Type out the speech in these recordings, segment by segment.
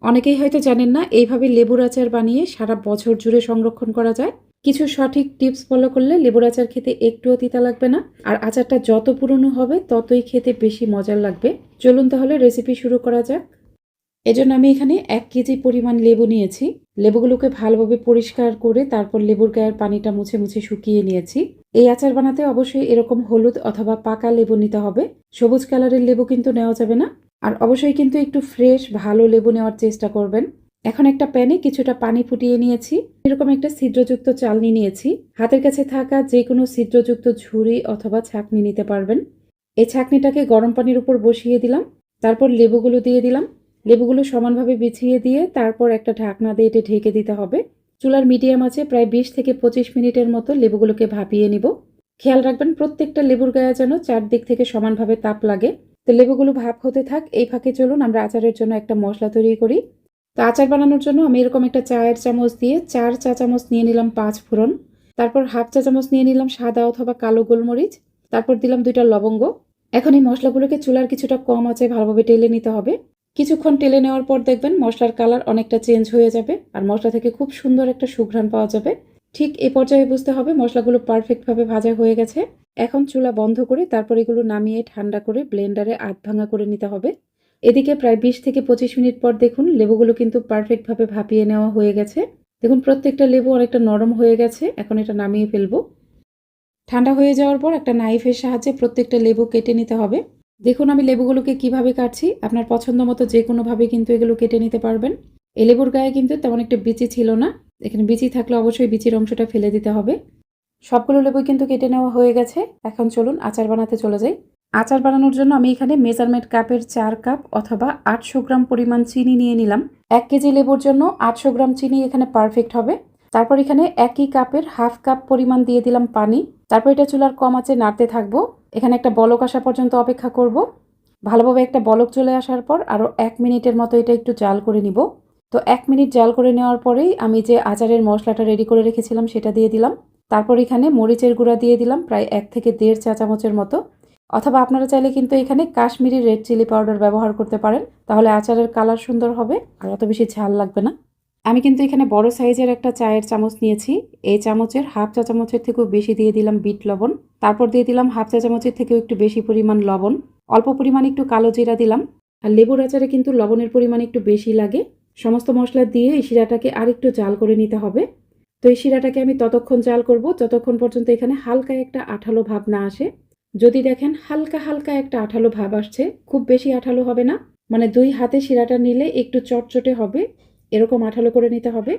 অনেকেই হয়তো জানেন না এইভাবে লেবুর আচার বানিয়ে সারা বছর জুড়ে সংরক্ষণ করা যায়। কিছু সঠিক টিপস ফলো করলে লেবুর আচার খেতে একটুও তিতা লাগবে না। আর আচারটা যত পুরনো হবে ততই খেতে বেশি মজার লাগবে। চলুন তাহলে রেসিপি শুরু করা যাক। এজন্য আমি এখানে ১ কেজি পরিমাণ লেবু নিয়েছি। লেবুগুলোকে ভালোভাবে পরিষ্কার করে তারপর লেবুর গায়ের পানিটা মুছে মুছে শুকিয়ে নিয়েছি। এই আচার বানাতে অবশ্যই এরকম হলুদ অথবা পাকা লেবু নিতে হবে। সবুজ কালারের লেবু কিন্তু নেওয়া যাবে না। আর অবশ্যই কিন্তু একটু ফ্রেশ ভালো লেবু নেওয়ার চেষ্টা করবেন। এখন একটা প্যানে কিছুটা পানি ফুটিয়ে নিয়েছি। এরকম একটা ছিদ্রযুক্ত চালনি নিয়েছি। হাতের কাছে থাকা যে কোনো ছিদ্রযুক্ত ঝুড়ি অথবা ছাঁকনি নিতে পারবেন। এই ছাঁকনিটাকে গরম পানির উপর বসিয়ে দিলাম। তারপর লেবুগুলো দিয়ে দিলাম। লেবুগুলো সমানভাবে বিছিয়ে দিয়ে তারপর একটা ঢাকনা দিয়ে এটা ঢেকে দিতে হবে। চুলার মিডিয়াম আছে প্রায় ২০ থেকে ২৫ মিনিটের মতো লেবুগুলোকে ভাপিয়ে নিব। খেয়াল রাখবেন প্রত্যেকটা লেবুর গায়ে যেন চারদিক থেকে সমানভাবে তাপ লাগে। তো লেবুগুলো ভাপ হতে থাক, এই ফাঁকে চলুন আমরা আচারের জন্য একটা মশলা তৈরি করি। তো আচার বানানোর জন্য আমি এরকম একটা চায়ের চামচ দিয়ে ৪ চা চামচ নিয়ে নিলাম ৫ ফোড়ন। তারপর হাফ চা চামচ নিয়ে নিলাম সাদা অথবা কালো গোলমরিচ। তারপর দিলাম ২টা লবঙ্গ। এখন এই মশলাগুলোকে চুলার কিছুটা কম আঁচে ভালোভাবে টেলে নিতে হবে। কিছুক্ষণ টেলে নেওয়ার পর দেখবেন মশলার কালার অনেকটা চেঞ্জ হয়ে যাবে আর মশলা থেকে খুব সুন্দর একটা সুঘ্রাণ পাওয়া যাবে। ঠিক এই পর্যায়ে বুঝতে হবে মশলাগুলো পারফেক্টভাবে ভাজা হয়ে গেছে। এখন চুলা বন্ধ করে তারপর এগুলো নামিয়ে ঠান্ডা করে ব্লেন্ডারে আধ ভাঙা করে নিতে হবে। এদিকে প্রায় ২০ থেকে ২৫ মিনিট পর দেখুন লেবুগুলো কিন্তু পারফেক্টভাবে ভাপিয়ে নেওয়া হয়ে গেছে। দেখুন প্রত্যেকটা লেবু অনেকটা নরম হয়ে গেছে। এখন এটা নামিয়ে ফেলবো। ঠান্ডা হয়ে যাওয়ার পর একটা নাইফের সাহায্যে প্রত্যেকটা লেবু কেটে নিতে হবে। দেখুন আমি লেবুগুলোকে কিভাবে কাটছি। আপনার পছন্দ মতো যে কোনোভাবে কিন্তু এগুলো কেটে নিতে পারবেন। এই লেবুর গায়ে কিন্তু তেমন একটা বিচি ছিল না। এখানে বিচি থাকলে অবশ্যই বিচির অংশটা ফেলে দিতে হবে। সবগুলো লেবুই কিন্তু কেটে নেওয়া হয়ে গেছে। এখন চলুন আচার বানাতে চলে যাই। আচার বানানোর জন্য আমি এখানে মেজারমেন্ট কাপের ৪ কাপ অথবা ৮০০ গ্রাম পরিমাণ চিনি নিয়ে নিলাম। ১ কেজি লেবুর জন্য ৮০০ গ্রাম চিনি এখানে পারফেক্ট হবে। তারপর এখানে একই কাপের হাফ কাপ পরিমাণ দিয়ে দিলাম পানি। তারপর এটা চুলার কম আঁচে নাড়তে থাকবো। এখানে একটা বলক আসা পর্যন্ত অপেক্ষা করব। ভালোভাবে একটা বলক চলে আসার পর আরও ১ মিনিটের মতো এটা একটু জাল করে নিব। তো ১ মিনিট জাল করে নেওয়ার পরেই আমি যে আচারের মশলাটা রেডি করে রেখেছিলাম সেটা দিয়ে দিলাম। তারপর এখানে মরিচের গুঁড়া দিয়ে দিলাম প্রায় ১ থেকে ১.৫ চা চামচের মতো। অথবা আপনারা চাইলে কিন্তু এখানে কাশ্মীরি রেড চিলি পাউডার ব্যবহার করতে পারেন। তাহলে আচারের কালার সুন্দর হবে আর অত বেশি ঝাল লাগবে না। আমি কিন্তু এখানে বড় সাইজের একটা চায়ের চামচ নিয়েছি। এই চামচের হাফ চা চামচের থেকেও বেশি দিয়ে দিলাম বিট লবণ। তারপর দিয়ে দিলাম হাফ চা চামচের থেকেও একটু বেশি পরিমাণ লবণ। অল্প পরিমাণ একটু কালো জিরা দিলাম। আর লেবুর আচারে কিন্তু লবণের পরিমাণ একটু বেশি লাগে। সমস্ত মশলা দিয়ে এই শিরাটাকে আরেকটু জাল করে নিতে হবে। তো এই শিরাটাকে আমি ততক্ষণ জাল করব যতক্ষণ পর্যন্ত এখানে হালকা একটা আঠালো ভাব না আসে। যদি দেখেন হালকা হালকা একটা আঠালো ভাব আসছে, খুব বেশি আঠালো হবে না, মানে ২ হাতে শিরাটা নিলে একটু চটচটে হবে, এরকম আঠালো করে নিতে হবে।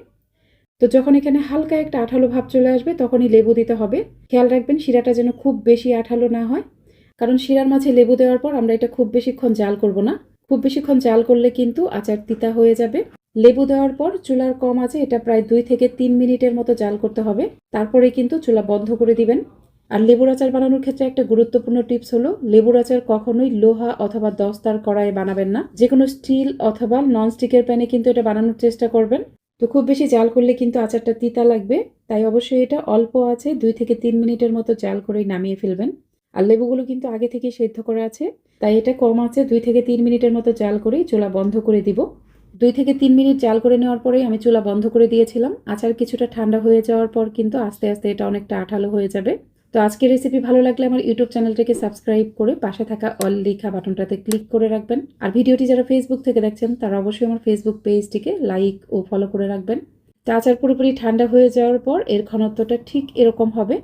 তো যখন এখানে হালকা একটা আঠালো ভাব চলে আসবে তখনই লেবু দিতে হবে। খেয়াল রাখবেন শিরাটা যেন খুব বেশি আঠালো না হয়, কারণ শিরার মাঝে লেবু দেওয়ার পর আমরা এটা খুব বেশিক্ষণ জাল করব না। খুব বেশিক্ষণ জাল করলে কিন্তু আচার তিতা হয়ে যাবে। লেবু দেওয়ার পর চুলার কম আছে এটা প্রায় ২ থেকে ৩ মিনিটের মতো জাল করতে হবে। তারপরে কিন্তু চুলা বন্ধ করে দিবেন। আর লেবুর আচার বানানোর ক্ষেত্রে একটা গুরুত্বপূর্ণ টিপস হলো লেবুর আচার কখনোই লোহা অথবা দস্তার কড়াইয়ে বানাবেন না। যে কোনো স্টিল অথবা ননস্টিকের প্যানে কিন্তু এটা বানানোর চেষ্টা করবেন। তো খুব বেশি জাল করলে কিন্তু আচারটা তিতা লাগবে। তাই অবশ্যই এটা অল্প আছে ২ থেকে ৩ মিনিটের মতো জাল করেই নামিয়ে ফেলবেন। আর লেবুগুলো কিন্তু আগে থেকেই সেদ্ধ করা আছে। তাই এটা কম আছে ২ থেকে ৩ মিনিটের মতো জাল করেই চুলা বন্ধ করে দিব। ২ থেকে ৩ মিনিট জাল করে নেওয়ার পরেই আমি চুলা বন্ধ করে দিয়েছিলাম। আচার কিছুটা ঠান্ডা হয়ে যাওয়ার পর কিন্তু আস্তে আস্তে এটা অনেকটা আঠালো হয়ে যাবে। তো আজকের রেসিপি ভালো লাগলে আমার ইউটিউব চ্যানেলটাকে সাবস্ক্রাইব করে পাশে থাকা অল লেখা বাটনটাতে ক্লিক করে রাখবেন। আর ভিডিওটি যারা ফেসবুক থেকে দেখছেন তারা অবশ্যই আমার ফেসবুক পেজটিকে লাইক ও ফলো করে রাখবেন। তো আচার পুরোপুরি ঠান্ডা হয়ে যাওয়ার পর এর ঘনত্বটা ঠিক এরকম হবে।